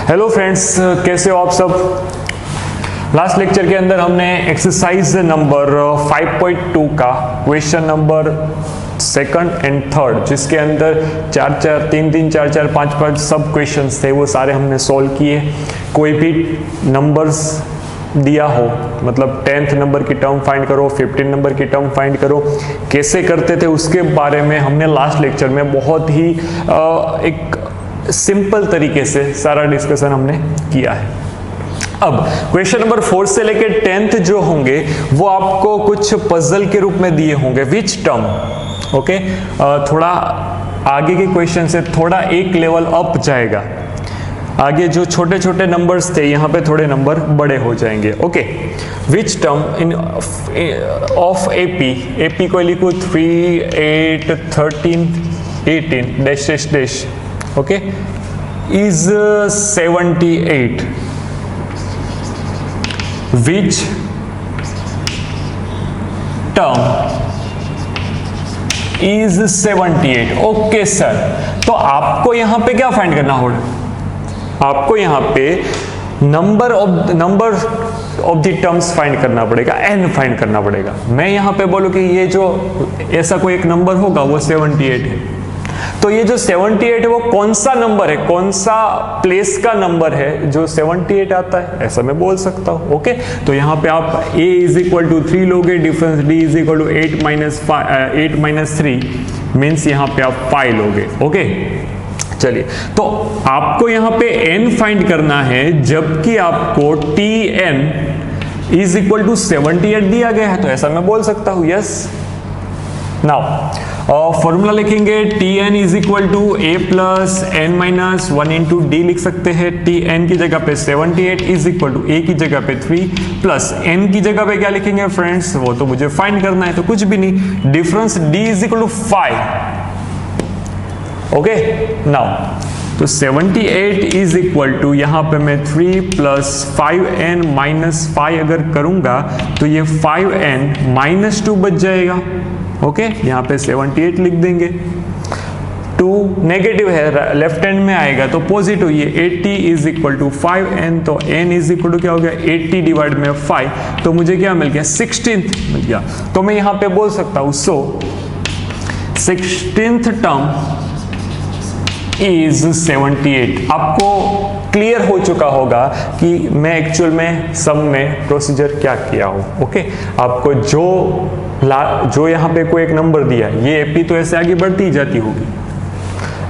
Hello friends, कैसे हो आप सब। लास्ट लेक्चर के अंदर हमने एक्सरसाइज नंबर 5.2 का question number second and third, जिसके अंदर 3 4 4 5 5 सब क्वेश्चंस थे, वो सारे हमने सॉल्व किए। कोई भी नंबर्स दिया हो, मतलब 10th नंबर की टर्म फाइंड करो, 15 नंबर की टर्म फाइंड करो, कैसे करते थे उसके बारे में हमने लास्ट लेक्चर में बहुत ही एक सिंपल तरीके से सारा डिस्कशन हमने किया है। अब क्वेश्चन नंबर 4 से लेकर 10th जो होंगे वो आपको कुछ पजल के रूप में दिए होंगे, विच टर्म। ओके, थोड़ा आगे के क्वेश्चन से थोड़ा एक लेवल अप जाएगा। आगे जो छोटे छोटे नंबर्स थे, यहाँ पे थोड़े नंबर बड़े हो जाएंगे। Okay, which term in of AP को लिखो 3 8 13 18 dash dash dash, okay, is 78, which term is 78। Okay sir, तो आपको यहां पे क्या फाइंड करना होगा? आपको यहां पे number of the terms find करना पड़ेगा, n फाइंड करना पड़ेगा। मैं यहां पे बोलूं कि ये जो ऐसा कोई एक नंबर होगा वो 78 है, तो ये जो 78 है वो कौन सा नंबर है, कौन सा प्लेस का नंबर है जो 78 आता है, ऐसा मैं बोल सकता हूं। ओके, तो यहाँ पे आप a इज इक्वल टू 3 लोगे, difference d is equal to 8 minus 3 means यहाँ पे आप 5 लोगे। ओके, चलिए, तो आपको यहाँ पे n फाइंड करना है, जबकि आपको tn इज इक्वल टू 78 दिया गया है, तो ऐसा मैं बोल सकता हूं। यस, नाउ फॉर्मूला लिखेंगे, tn is equal to a plus n minus 1 into d लिख सकते हैं। tn की जगह पे 78 इज इक्वल टू a की जगह पे 3 प्लस n की जगह पे क्या लिखेंगे फ्रेंड्स, वो तो मुझे फाइंड करना है, तो कुछ भी नहीं, difference d is equal to 5। Okay, now तो 78 इज इक्वल टू, यहां पे मैं 3 प्लस 5n माइनस 5 अगर करूंगा तो ये 5n माइनस 2 बच जाएगा। ओके, यहाँ पे 78 लिख देंगे। 2 नेगेटिव है, लेफ्ट हैंड में आएगा तो पॉजिटिव, ये 80 इज इक्वल टू 5n, तो n इज इक्वल टू क्या हो गया 80 डिवाइड में 5, तो मुझे क्या मिल गया 16th मिल गया। तो मैं यहाँ पे बोल सकता हूँ, सो 16th टर्म इज 78। आपको क्लियर हो चुका होगा कि मैं एक्चुअल में सम में प्रोसीजर क्या किया हो। ओके, आपको जो यहाँ पे कोई एक नंबर दिया, ये एपी तो ऐसे आगे बढ़ती ही जाती होगी,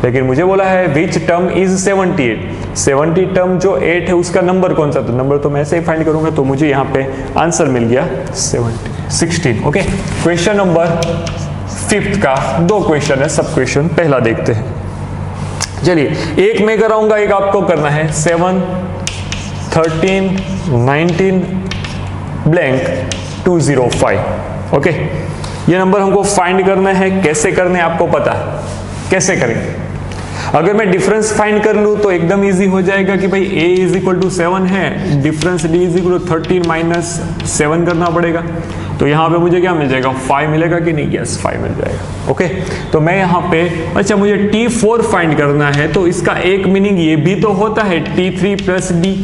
लेकिन मुझे बोला है विच टर्म इज 78। 70 टर्म जो 8 है उसका नंबर कौन सा, तो नंबर तो मैं ऐसे ही फाइंड करूंगा, तो मुझे यहाँ पे आंसर मिल गया 16। ओके, क्वेश्चन नंबर 5 का 2 क्वेश्चन है, सब क्वेश्चन पहला देखते हैं। चलिए, एक मैं कराऊंगा, एक आपको करना है। 7 13 19 ब्लैंक 205। ओके, ये नंबर हमको फाइंड करना है। कैसे करने आपको पता है, कैसे करेंगे? अगर मैं डिफरेंस फाइंड कर लूं तो एकदम इजी हो जाएगा कि भाई a इज इक्वल टू 7 है, difference d is equal to 13 minus 7 करना पड़ेगा, तो यहाँ पे मुझे क्या मिल जाएगा 5 मिलेगा कि नहीं? यस, 5 मिल जाएगा। ओके, तो मैं यहाँ पे, अच्छा मुझे t4 फाइंड करना है, तो इसका एक मीनिंग ये भी तो होता है t3 प्लस d।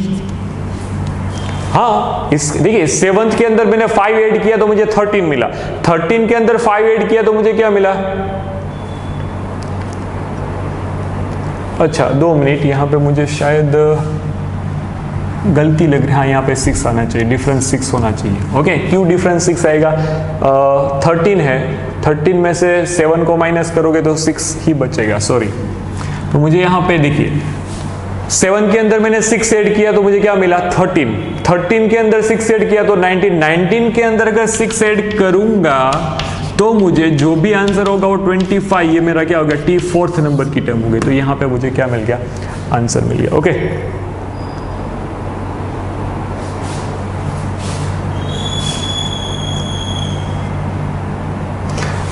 हाँ, इस देखिए 7th के अंदर मैंने 5 ऐड किया तो मुझे 13 मिला, 13 के अंदर 5 ऐड किया तो मुझे क्या मिला? अच्छा 2 मिनट, यहाँ पे मुझे शायद गलती लग रही है। हाँ, यहाँ पे 6 आना चाहिए, डिफरेंस 6 होना चाहिए। ओके, क्यों डिफरेंस 6 आएगा? 13 है, 13 में से 7 को माइनस करोगे तो 6 ही बचेगा, सॉरी। तो मुझे यहाँ पे देखिए 7 के अंदर मैंने 6 ऐड किया तो मुझे क्या मिला 13, 13 के अंदर 6 ऐड किया तो 19, 19 के अंदर अगर 6 ऐड करूंगा तो मुझे जो भी आंसर होगा वो 25, ये मेरा क्या होगा t4th नंबर की टर्म हो गई, तो यहाँ पे मुझे क्या मिल गया, आंसर मिल गया। ओके,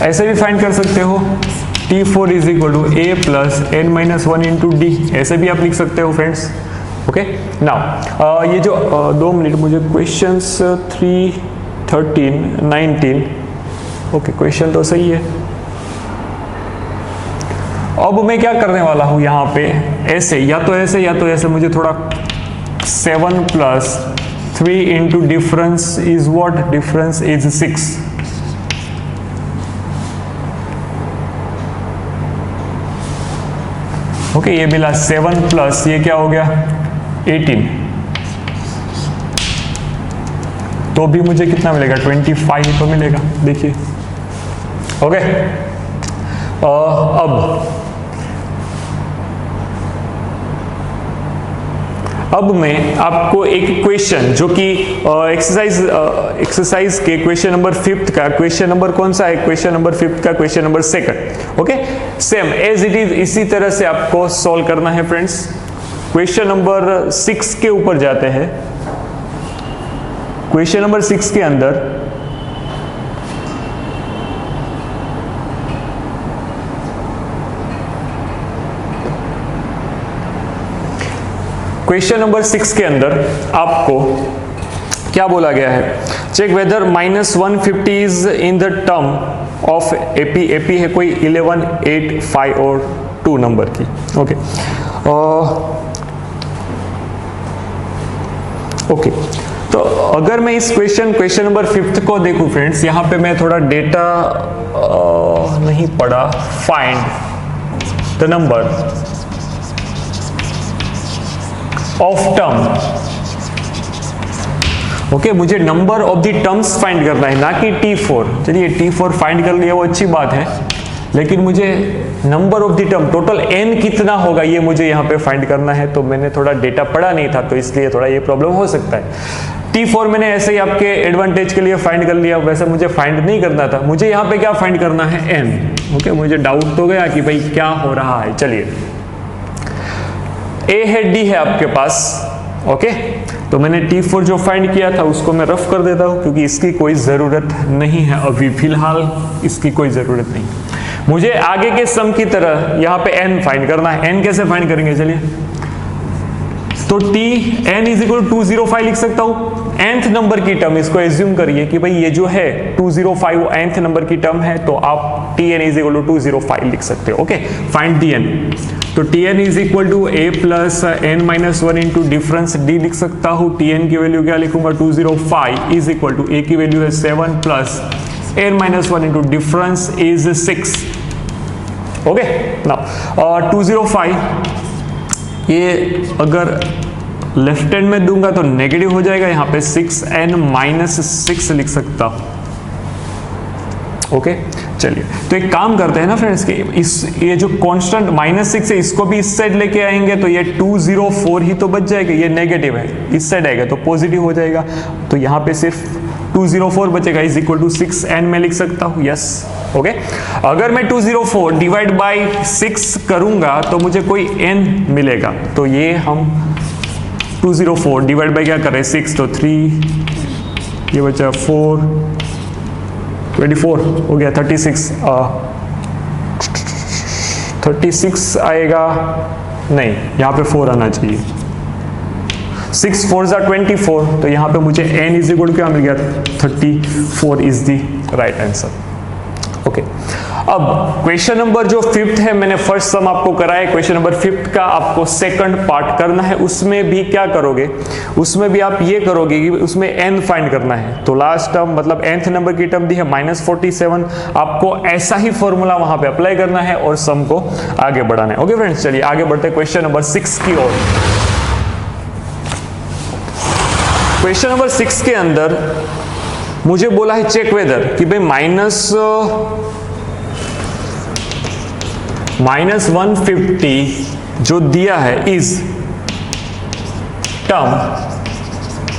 ऐसे भी फाइंड कर सकते हो, t4 is equal to a plus n minus 1 into d, ऐसे भी आप लिख सकते हो फ्रेंड्स। ओके, नाउ ये जो 2 मिनट, मुझे क्वेश्चंस 3 13 19, ओके क्वेश्चन तो सही है। अब मैं क्या करने वाला हूं यहां पे, ऐसे या तो ऐसे या तो ऐसे, मुझे थोड़ा 7 plus 3 into difference is what, difference is 6। Okay, ये मिला 7 प्लस ये क्या हो गया 18, तो भी मुझे कितना मिलेगा 25 तो मिलेगा। देखिए ओके, अब मैं आपको एक क्वेश्चन जो कि एक्सरसाइज के क्वेश्चन नंबर 5 का, क्वेश्चन नंबर कौन सा है, क्वेश्चन नंबर 5 का question number 2, okay, same as it is इसी तरह से आपको सॉल्व करना है फ्रेंड्स। क्वेश्चन नंबर 6 के ऊपर जाते हैं। क्वेश्चन नंबर 6 के अंदर क्वेश्चन नंबर 6 के अंदर आपको क्या बोला गया है, check whether -150 is in the term of AP. AP है कोई 11, 8, 5 और 2 नंबर की। ओके ओके, तो अगर मैं इस क्वेश्चन नंबर 5 को देखूं फ्रेंड्स, यहां पे मैं थोड़ा डेटा नहीं पढ़ा। Find the number of term. Okay, मुझे number of the terms find करना है, ना कि T4। चलिए T4 फाइंड कर लिया, वो अच्छी बात है, लेकिन मुझे number of the term total n कितना होगा ये मुझे यहाँ पे फाइंड करना है। तो मैंने थोड़ा डेटा पढ़ा नहीं था, तो इसलिए थोड़ा ये प्रॉब्लम हो सकता है। T4 मैंने ऐसे ही आपके एडवांटेज के लिए फाइंड कर लिया, वैसे मुझे फाइंड नहीं करना था। मुझे यहाँ पे क्या फाइंड करना है, n। ओके, मुझे डाउट तो गया कि भाई क्या हो रहा है। चलिए, A है, D है आपके पास। ओके, तो मैंने T4 जो फाइंड किया था उसको मैं रफ कर देता हूं, क्योंकि इसकी कोई ज़रूरत नहीं है अभी फिलहाल, इसकी कोई ज़रूरत नहीं। मुझे आगे के सम की तरह यहाँ पे n फाइंड करना है। n कैसे फाइंड करेंगे, चलिए, तो n इज इक्वल 205 लिख सकता हूँ। nth नंबर की टर्म, इसको एज्यूम करिए कि भाई ये जो है 205 nth नंबर की टर्म है, तो आप Tn इज इक्वल टू 205 लिख सकते हो। ओके, फाइंड Tn, तो Tn is equal to a plus n-1 into difference d लिख सकता हूँ। Tn की वैल्यू क्या लिखूंगा, 205 इज इक्वल टू a की वैल्यू है 7 plus n-1 into difference is 6। Okay, now 205 ये अगर लेफ्ट हैंड में दूंगा तो नेगेटिव हो जाएगा, यहाँ पे 6n-6 लिख सकता हूं। ओके, चलिए, तो एक काम करते हैं ना फ्रेंड्स कि ये जो कांस्टेंट -6 है इसको भी इस साइड लेके आएंगे, तो ये 204 ही तो बच जाएगा। ये नेगेटिव है, इस साइड आएगा तो पॉजिटिव हो जाएगा, तो यहाँ पे सिर्फ 204 बचेगा, इज इक्वल टू 6n में लिख सकता हूँ। यस, ओके, अगर मैं 204 डिवाइड बाई 6 करूंगा तो मुझे कोई n मिलेगा। तो ये हम 204 डिवाइड बाई क्या कर रहे हैं, 6, तो 3, ये बचा 4, 24 हो गया, 36 आएगा, नहीं यहाँ पे 4 आना चाहिए। 6 4 ज़ा 24, तो यहाँ पे मुझे n इज इक्वल क्या मिल गया, 34 is the right answer. Okay, अब क्वेश्चन नंबर जो 5th है, मैंने फर्स्ट सम आपको कराया, क्वेश्चन नंबर 5th का आपको सेकंड पार्ट करना है। उसमें भी क्या करोगे, उसमें भी आप ये करोगे कि उसमें n फाइंड करना है। तो लास्ट टर्म मतलब nth नंबर की टर्म दी है -47, आपको ऐसा ही फॉर्मूला वहां पे अप्लाई करना है और सम को आगे बढ़ाना है। ओके फ्रेंड्स, चलिए आगे बढ़ते हैं क्वेश्चन नंबर 6 की ओर। क्वेश्चन नंबर 6 के अंदर मुझे बोला है चेक वेदर कि भाई -150 जो दिया है is term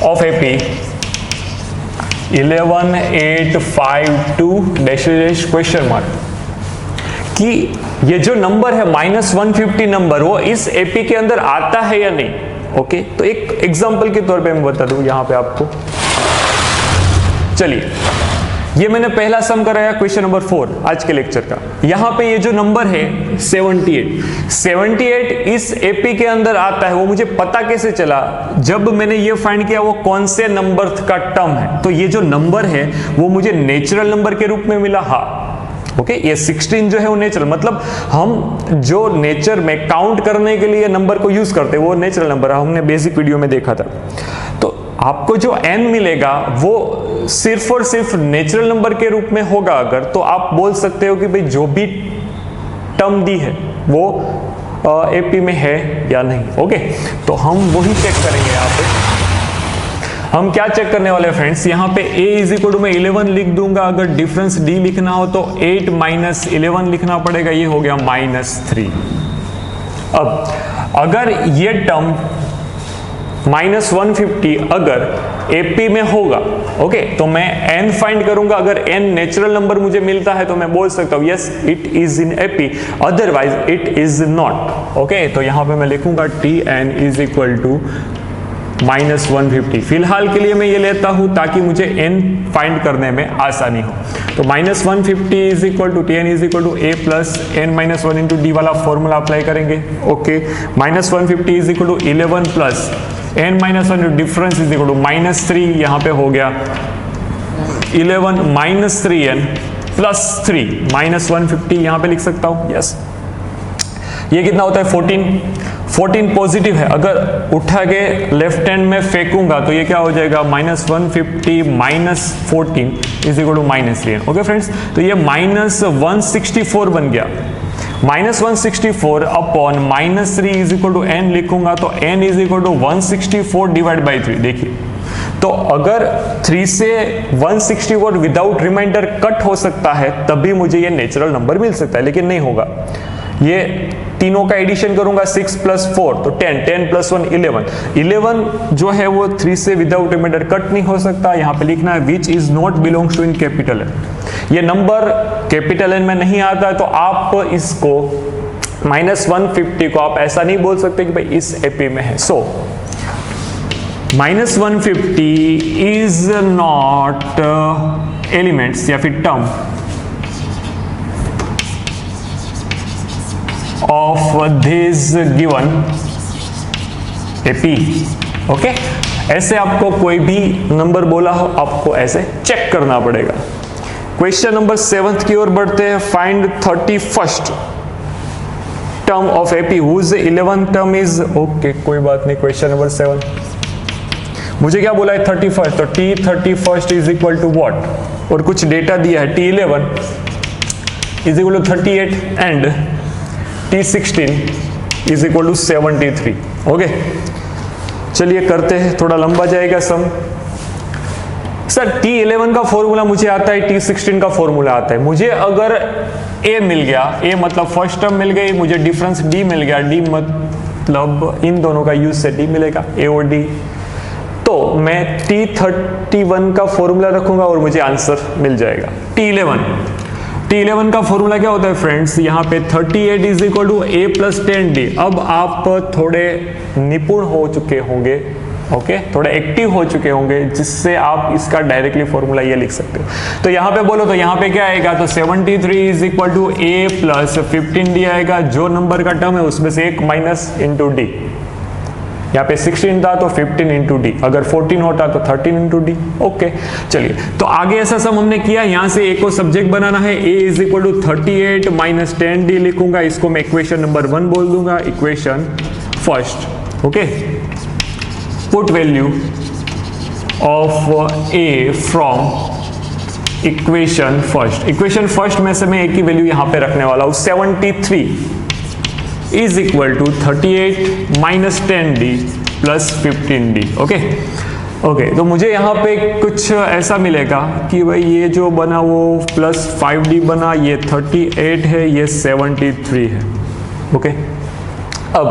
of AP 11852 question mark, कि ये जो नंबर है -150 नंबर वो इस एपी के अंदर आता है या नहीं। ओके, तो एक एग्जांपल के तौर पे मैं बता दूं यहां पे आपको। चलिए, ये मैंने पहला सम कराया क्वेश्चन नंबर 4 आज के लेक्चर का। यहां पे ये जो नंबर है 78 इस एपी के अंदर आता है, वो मुझे पता कैसे चला, जब मैंने ये फाइंड किया वो कौन से नंबर का टर्म है। तो ये जो नंबर है वो मुझे नेचुरल नंबर के रूप में मिला, हाँ ओके ये 16 जो है वो नेचुरल, मतलब हम जो नेचर में काउंट करने के लिए नंबर को यूज करते हैं वो नेचुरल नंबर हमने बेसिक वीडियो में देखा था। तो आपको जो n मिलेगा वो सिर्फ और सिर्फ नेचुरल नंबर के रूप में होगा अगर, तो आप बोल सकते हो कि भाई जो भी टर्म दी है वो एपी में है या नहीं। ओके तो हम वही चेक करेंगे। यहाँ पे हम क्या चेक करने वाले हैं फ्रेंड्स, यहाँ पे a इज इक्वल टू मैं 11 लिख दूंगा, अगर डिफरेंस d लिखना हो तो 8 माइनस 11 लिखना पड़ेगा, ये हो गया -3। अब अगर ये टर्म -150 अगर एपी में होगा, ओके तो मैं n फाइंड करूंगा। अगर n नेचुरल नंबर मुझे मिलता है तो मैं बोल सकता हूं yes it is in AP, otherwise it is not. Okay तो यहां पे मैं लिखूंगा tn इज इक्वल टू -150। फिलहाल के लिए मैं ये लेता हूं ताकि मुझे n फाइंड करने में आसानी हो। तो -150 is equal to tn is equal to a plus n minus 1 into d वाला फॉर्मूला अप्लाई करेंगे। Okay -150 is equal to 11 plus n minus 1 difference is equal to -3, यहाँ पे हो गया 11 माइनस 3n प्लस 3 -150 यहाँ पे लिख सकता हूँ। यस ये कितना होता है 14 पॉजिटिव है, अगर उठा के लेफ्ट हैंड में फेंकूंगा तो ये क्या हो जाएगा -150 minus 14 is equal to -3। Okay friends तो ये -164 बन गया। -164 upon -3 is equal to n लिखूंगा तो n is equal to 164 divide by 3। देखिए तो अगर 3 से 164 विदाउट रिमाइंडर कट हो सकता है तभी मुझे ये नेचुरल नंबर मिल सकता है, लेकिन नहीं होगा। ये तीनों का एडिशन करूंगा 6 प्लस 4 तो 10 प्लस 1 11 जो है वो 3 से विदाउट रिमाइंडर कट नहीं हो सकता। यहाँ पे लिखना है which is not belongs to in capital N. ये नंबर कैपिटल एन में नहीं आता है तो आप इसको -150 को आप ऐसा नहीं बोल सकते कि भाई इस एपी में है। सो -150 इज नॉट एलिमेंट्स या फिर term of this given AP। Okay ऐसे आपको कोई भी नंबर बोला हो आपको ऐसे चेक करना पड़ेगा। क्वेश्चन नंबर 7 की ओर बढ़ते हैं। Find 31st term of AP whose 11th term is. ओके कोई बात नहीं। क्वेश्चन नंबर 7 मुझे क्या बोला है 31st, तो T31st is equal to what, और कुछ डेटा दिया है T11 is equal to 38 and T16 is equal to 73। Okay चलिए करते हैं, थोड़ा लंबा जाएगा सम। सर T11 का फॉर्मूला मुझे आता है, T16 का फॉर्मूला आता है। मुझे अगर A मिल गया, A मतलब फर्स्ट टर्म मिल गई, मुझे डिफरेंस D मिल गया, D मतलब इन दोनों का यूज से D मिलेगा, A और D, तो मैं T31 का फॉर्मूला रखूंगा और मुझे आंसर मिल जाएगा। T11 का फॉर्मूला क्या होता है फ्रेंड्स, यहाँ पे 38 is equal to A plus 10D। अब आप थोड़े निपुण हो चुके होंगे, ओके थोड़े एक्टिव हो चुके होंगे, जिससे आप इसका डायरेक्टली फॉर्मूला ये लिख सकते हो। तो यहाँ पे बोलो तो यहाँ पे क्या आएगा, तो 73 is equal to A plus 15D आएगा। जो नंबर का टर्म है उसमें से एक माइनस इंटू D। यहाँ पे 16 था तो 15 इंटू डी, अगर 14 होता तो 13 इंटू डी। ओके चलिए तो आगे ऐसा सम हमने किया। यहाँ से एक को सब्जेक्ट बनाना है, a is equal to 38 minus 10d लिखूंगा, इसको मैं इक्वेशन नंबर 1 बोल दूंगा, equation first. Okay put value of a from equation first. Equation first में से मैं एक ही वैल्यू यहाँ पे रखने वाला हूँ, 73 is equal to 38 minus 10d plus 15d। Okay तो मुझे यहाँ पे कुछ ऐसा मिलेगा कि भाई ये जो बना वो प्लस 5d बना, ये 38 है, ये 73 है। ओके अब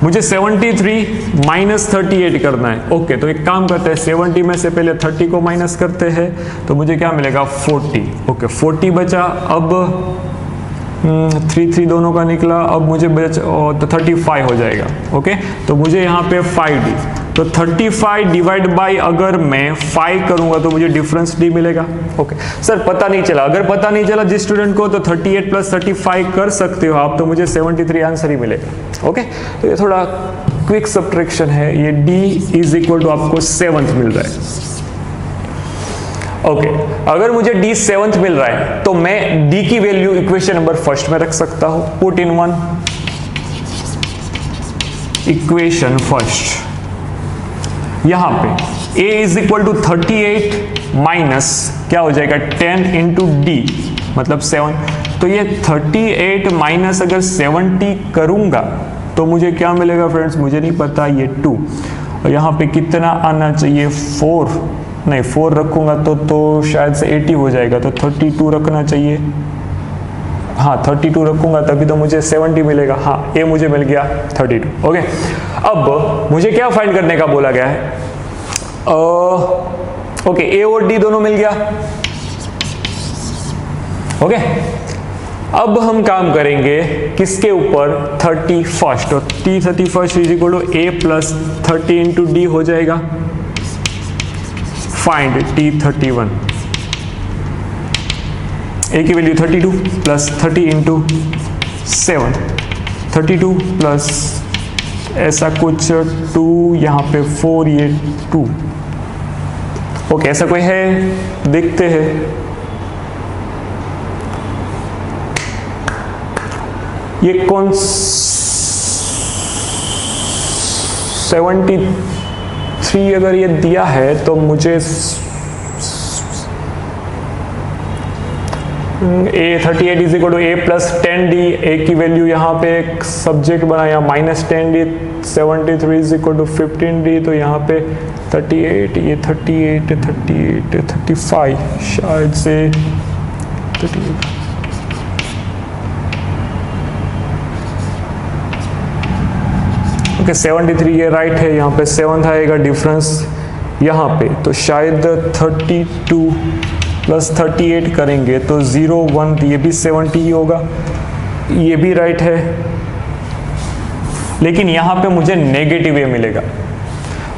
मुझे 73 माइनस 38 करना है। ओके तो एक काम करते हैं, 70 में से पहले 30 को माइनस करते हैं तो मुझे क्या मिलेगा 40। ओके 40 बचा, अब 3 दोनों का निकला, अब मुझे तो 35 हो जाएगा। ओके तो मुझे यहाँ पे 5d, तो 35 डिवाइड बाई अगर मैं 5 करूंगा तो मुझे डिफरेंस d मिलेगा। ओके सर पता नहीं चला, अगर पता नहीं चला जिस स्टूडेंट को तो 38 प्लस 35 कर सकते हो आप, तो मुझे 73 आंसर ही मिलेगा। ओके तो ये थोड़ा क्विक सब्ट्रैक्शन है। ये d इज इक्वल टू आपको 7th मिल रहा है। ओके अगर मुझे डी 7th मिल रहा है तो मैं डी की वैल्यू इक्वेशन नंबर फर्स्ट में रख सकता हूं, पुट इन 1 इक्वेशन फर्स्ट। यहां पे a is equal to 38 minus क्या हो जाएगा 10 इंटू डी मतलब 7, तो ये 38 माइनस अगर 70 करूंगा तो मुझे क्या मिलेगा फ्रेंड्स, मुझे नहीं पता, ये 2 और यहाँ पे कितना आना चाहिए 4, नहीं 4 रखूंगा तो शायद से 80 हो जाएगा, तो 32 रखना चाहिए। हाँ 32 रखूंगा तभी तो मुझे 70 मिलेगा। हाँ ए मुझे मिल गया 32। ओके अब मुझे क्या फाइंड करने का बोला गया है, ओके ए और डी दोनों मिल गया। ओके अब हम काम करेंगे किसके ऊपर, 31st, और T 31st is equal to a plus 30 into d हो जाएगा। फाइंड टी 31, ए की वैल्यू 32 प्लस 30 इंटू 7, 32 प्लस ऐसा कुछ 2 यहाँ पे 4 ये 2। ओके ऐसा कोई है, देखते हैं। ये कौन 73 अगर ये दिया है तो मुझे a 38 is equal to a plus 10d, a की वैल्यू यहाँ पे एक सब्जेक्ट बनाया minus 10d, 73 is equal to 15d, तो यहाँ पे 38, ये 38, 38, 35 शायद से 38। ओके 73 ये राइट है, यहाँ पे 7 आएगा डिफरेंस यहाँ पे, तो शायद 32 प्लस 38 करेंगे तो 0 1, ये भी 70 ही होगा, ये भी राइट है, लेकिन यहाँ पे मुझे नेगेटिव ए मिलेगा।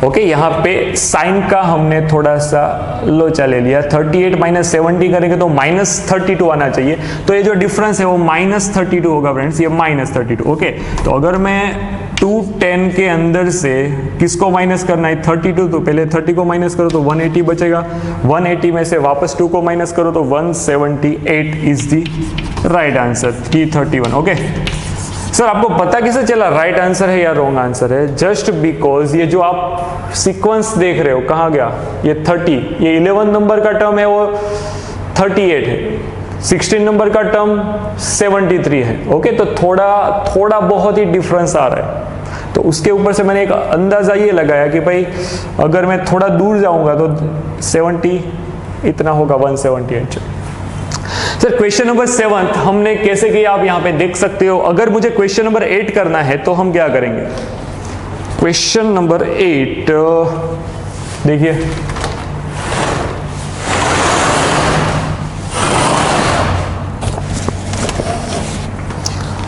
ओके यहाँ पे साइन का हमने थोड़ा सा लोचा ले लिया, 38 माइनस 70 करेंगे तो माइनस 32 आना चाहिए, तो ये जो डिफरेंस है वो माइनस 32 होगा फ्रेंड्स, ये माइनस 32। ओके तो अगर मैं 210 के अंदर से किसको माइनस करना है 32, तो पहले 30 को माइनस करो तो 180 बचेगा, 180 में से वापस 2 को माइनस करो तो 178 is the right answer, T31। Okay sir आपको पता कैसे चला राइट आंसर है या रॉन्ग आंसर है, जस्ट बिकॉज ये जो आप सीक्वेंस देख रहे हो कहाँ गया, ये 30, ये 11 नंबर का टर्म है वो 38 है, 16 नंबर का टर्म 73 है। ओके तो थोड़ा बहुत ही डिफरेंस आ रहा है, तो उसके ऊपर से मैंने एक अंदाजा ये लगाया कि भाई अगर मैं थोड़ा दूर जाऊंगा तो 70 इतना होगा, 178। सर क्वेश्चन नंबर 7 हमने कैसे किया आप यहाँ पे देख सकते हो। अगर मुझे क्वेश्चन नंबर 8 करना है तो हम क्या करेंगे, क्वेश्चन नंबर 8 देखिए,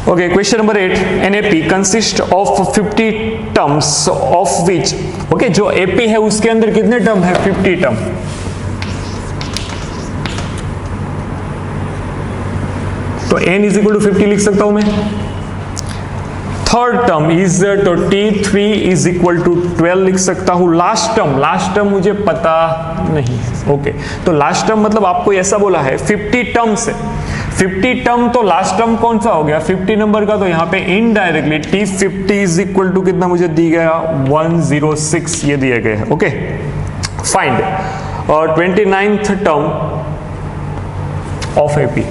okay question number 8, an AP consist of 50 terms of which, okay जो एपी है उसके अंदर कितने टर्म है, 50 टर्म। तो n इज इक्वल टू 50 लिख सकता हूं मैं। थर्ड टर्म इज तो T3 इज इक्वल टू 12 लिख सकता हूं। लास्ट टर्म मुझे पता नहीं। ओके तो लास्ट टर्म मतलब आपको ऐसा बोला है 50 टर्म से 50 टर्म, तो लास्ट टर्म कौन सा हो गया 50 नंबर का, तो यहाँ पे indirectly T50 is equal to कितना मुझे दी गया 106 ये दिए गए हैं। ओके फाइंड और 29th term of AP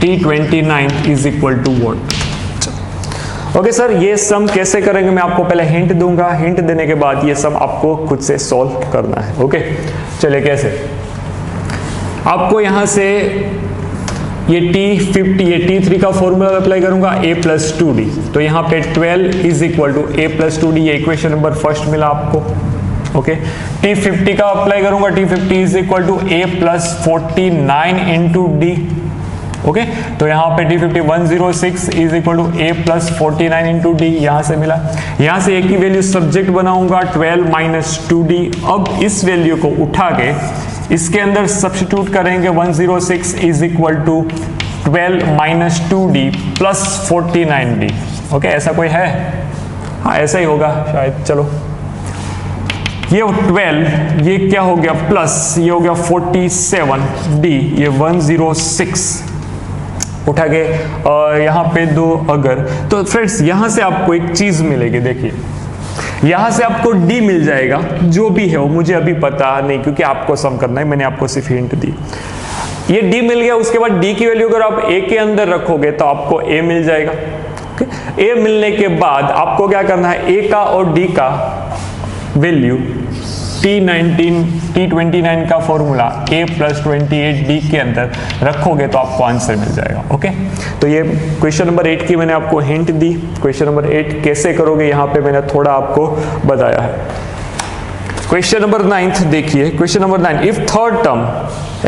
T29 is equal to what. Okay sir ये सम कैसे करेंगे मैं आपको पहले हिंट दूंगा, हिंट देने के बाद ये सम आपको खुद से सॉल्व करना है। ओके चलिए कैसे, आपको यहां से ये T50 ये T3 का फॉर्मूला अप्लाई करूंगा a प्लस 2d, तो यहाँ पे 12 is equal to a plus 2d, ये इक्वेशन नंबर फर्स्ट मिला आपको। ओके T50 का अप्लाई करूंगा, T50 is equal to a plus 49 into d. Okay तो यहाँ पे T50 106 is equal to a plus 49 into d, यहाँ से मिला। यहाँ से a की वैल्यू सब्जेक्ट बनाऊंगा 12 माइनस 2d। अब इस वैल्यू को उठा के इसके अंदर सब्स्टिट्यूट करेंगे, 106 is equal to 12 minus 2d plus 49d। Okay ऐसा कोई है, हाँ ऐसा ही होगा शायद, चलो ये 12, ये क्या हो गया प्लस, ये हो गया 47 डी, ये 106 उठा के यहाँ पे 2 अगर, तो फ्रेंड्स यहाँ से आपको एक चीज मिलेगी, देखिए यहां से आपको डी मिल जाएगा, जो भी है वो मुझे अभी पता नहीं क्योंकि आपको सम करना है, मैंने आपको सिर्फ हिंट दी। ये डी मिल गया, उसके बाद डी की वैल्यू अगर आप ए के अंदर रखोगे तो आपको ए मिल जाएगा। ए मिलने के बाद आपको क्या करना है, ए का और डी का वैल्यू T29 का फॉर्मूला a + 28d के अंदर रखोगे तो आपको आंसर मिल जाएगा। ओके, तो ये क्वेश्चन नंबर 8 की मैंने आपको हिंट दी। क्वेश्चन नंबर 8 कैसे करोगे यहाँ पे मैंने थोड़ा आपको बताया है। क्वेश्चन नंबर 9 देखिए, question number 9, if third term,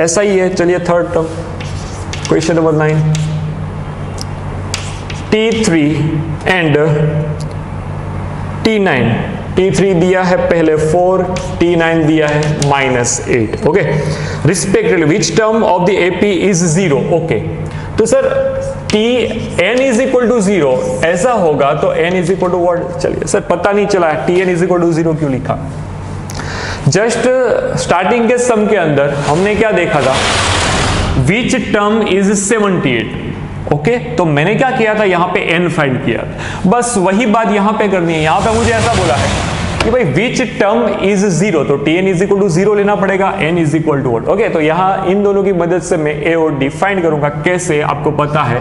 ऐसा ही है, चलिए third term, question number 9, T3 and T9, T3 दिया है पहले 4, T9 दिया है -8, okay, respectively which term of the AP is 0, okay. तो सर Tn = 0 ऐसा होगा तो n = what, चलिए सर पता नहीं चला Tn = 0 क्यों लिखा। जस्ट स्टार्टिंग के सम के अंदर हमने क्या देखा था, विच टर्म इज 78, ओके, तो मैंने क्या किया था, यहाँ पे n फाइंड किया, बस वही बात यहाँ पे करनी है। यहाँ पे मुझे ऐसा बोला है कि भाई विच टर्म इज 0, तो Tn = 0 लेना पड़ेगा, n = what, ओके। तो यहाँ इन दोनों की मदद से मैं a और d फाइंड करूंगा। कैसे, आपको पता है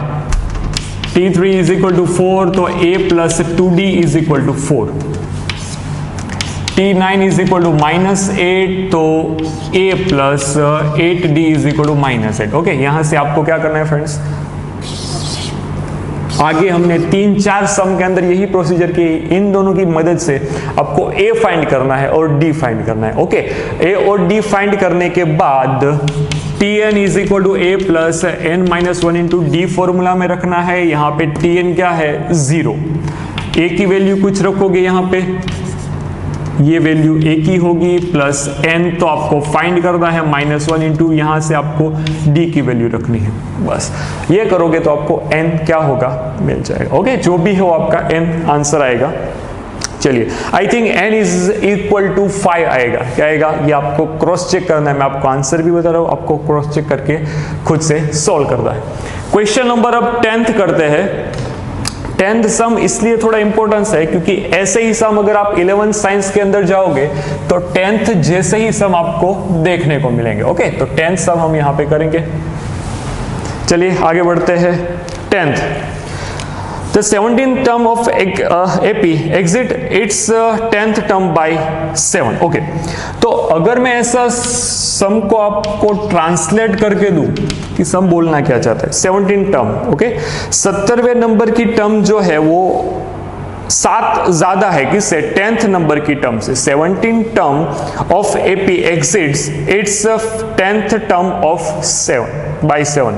T3 = 4, तो a + 2d = 4, T9 = -8, तो a + 8d = -8, ओके। यहां से आपको क्या करना है फ्रेंड्स, आगे हमने 3-4 सम के अंदर यही प्रोसीजर की, इन दोनों की मदद से आपको a फाइंड करना है और d फाइंड करना है, ओके। a और d फाइंड करने के बाद Tn = a + n-1 × d formula में रखना है। यहाँ पे Tn क्या है, 0, a की वैल्यू कुछ रखोगे, यहाँ पे ये वैल्यू a की होगी, प्लस n तो आपको फाइंड करना है, -1 × यहाँ से आपको d की वैल्यू रखनी है। बस ये करोगे तो आपको n क्या होगा, मिल जाएगा, ओके। जो भी हो आपका n आंसर आएगा। चलिए, आई थिंक n = 5 आएगा। क्या आएगा, ये आपको क्रॉस चेक करना है, मैं आपको आंसर भी बता रहा हूँ, आपको क्रॉस चेक करके खुद से सॉल्व करना है। क्वेश्चन नंबर अब 10th करते हैं। 10th सम इसलिए थोड़ा इंपॉर्टेंस है क्योंकि ऐसे ही सम अगर आप 11th साइंस के अंदर जाओगे तो 10th जैसे ही सम आपको देखने को मिलेंगे, ओके। तो 10th सम हम यहां पे करेंगे। चलिए आगे बढ़ते हैं। 10th, the 17th term of AP exit its 10th term by 7, okay. तो अगर मैं ऐसा सम को आपको ट्रांसलेट करके दूं कि सम बोलना क्या चाहता है, 17 टर्म, ओके, 70वें नंबर की टर्म जो है वो 7 ज्यादा है किससे, 10th नंबर की टर्म से। 17 term of AP exits its 10th term of 7 by 7।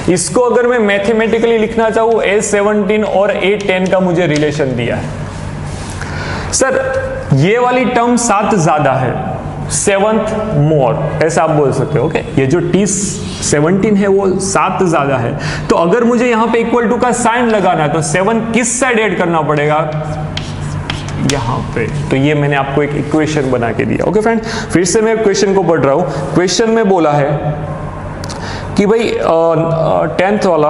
इसको अगर मैं मैथमेटिकली लिखना चाहूँ, A17 और A10 का मुझे रिलेशन दिया है। सर ये वाली टर्म 7 ज्यादा है, 7th मोर, ऐसा आप बोल सकते हो, ओके। ये जो T17 है वो 7 ज्यादा है, तो अगर मुझे यहाँ पे इक्वल टू का साइन लगाना है तो 7 किस साइड ऐड करना पड़ेगा, यहाँ पे। तो ये मैंने आपको एक इक्वेशन बना के दिया, ओके फ्रेंड। फिर से मैं क्वेश्चन को पढ़ रहा हूँ। क्वेश्चन में बोला है कि भाई 10th वाला,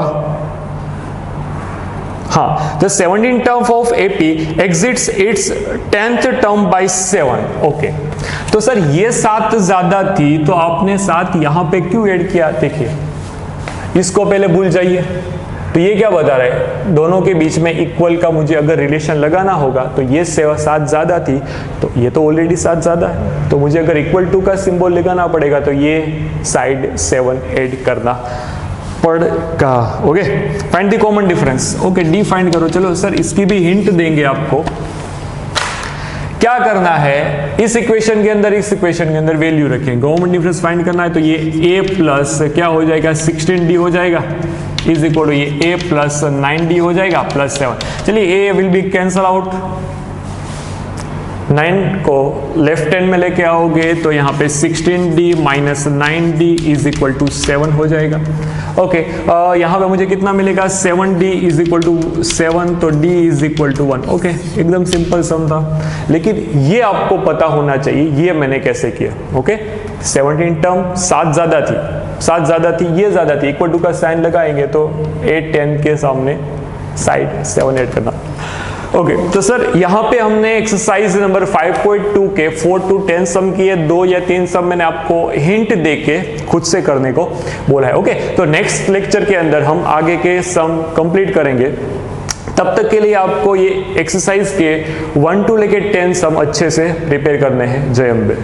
हाँ, the 17th term of AP exits its 10th term by 7, okay. तो सर ये 7 ज्यादा थी तो आपने 7 यहां पे क्यों ऐड किया, देखिए इसको पहले भूल जाइए। तो ये क्या बता रहा है, दोनों के बीच में इक्वल का मुझे अगर रिलेशन लगाना होगा तो ये 7 ज्यादा थी, तो ये तो ऑलरेडी 7 ज्यादा है, तो मुझे अगर इक्वल टू का सिंबल लगाना पड़ेगा तो ये साइड 7 ऐड करना पड़ेगा, okay. Find the common difference, okay, D find करो। चलो सर इसकी भी हिंट देंगे आपको, क्या करना है, इस इक्वेशन के अंदर, इस इक्वेशन के अंदर वैल्यू रखें, कॉमन डिफरेंस फाइंड करना है। तो ये a प्लस क्या हो जाएगा, 16d हो जाएगा, इज इक्वल टू ये a प्लस 9d हो जाएगा प्लस 7। चलिए a will be cancel out, 9 को लेफ्ट हैंड में लेके आओगे तो यहाँ पे 16d minus 9d is equal to 7 हो जाएगा। ओके, यहाँ पे मुझे कितना मिलेगा, 7d इज इक्वल टू 7, तो d is equal to 1। Okay, एकदम सिंपल सम था, लेकिन ये आपको पता होना चाहिए ये मैंने कैसे किया। ओके, 17 टर्म 7 ज्यादा थी, ये ज्यादा थी, इक्वल टू का साइन लगाएंगे तो 8 10 के सामने साइड 7 8 करना। ओके, तो सर यहाँ पे हमने एक्सरसाइज नंबर 5.2 के 4 to 10 सम किए, 2 या 3 सम मैंने आपको हिंट देके खुद से करने को बोला है। ओके, तो नेक्स्ट लेक्चर के अंदर हम आगे के सम कंप्लीट करेंगे। तब तक के लिए आपको ये एक्सरसाइज के 1 to लेके 10 सम अच्छे से प्रिपेयर करने हैं। जय अम्बे।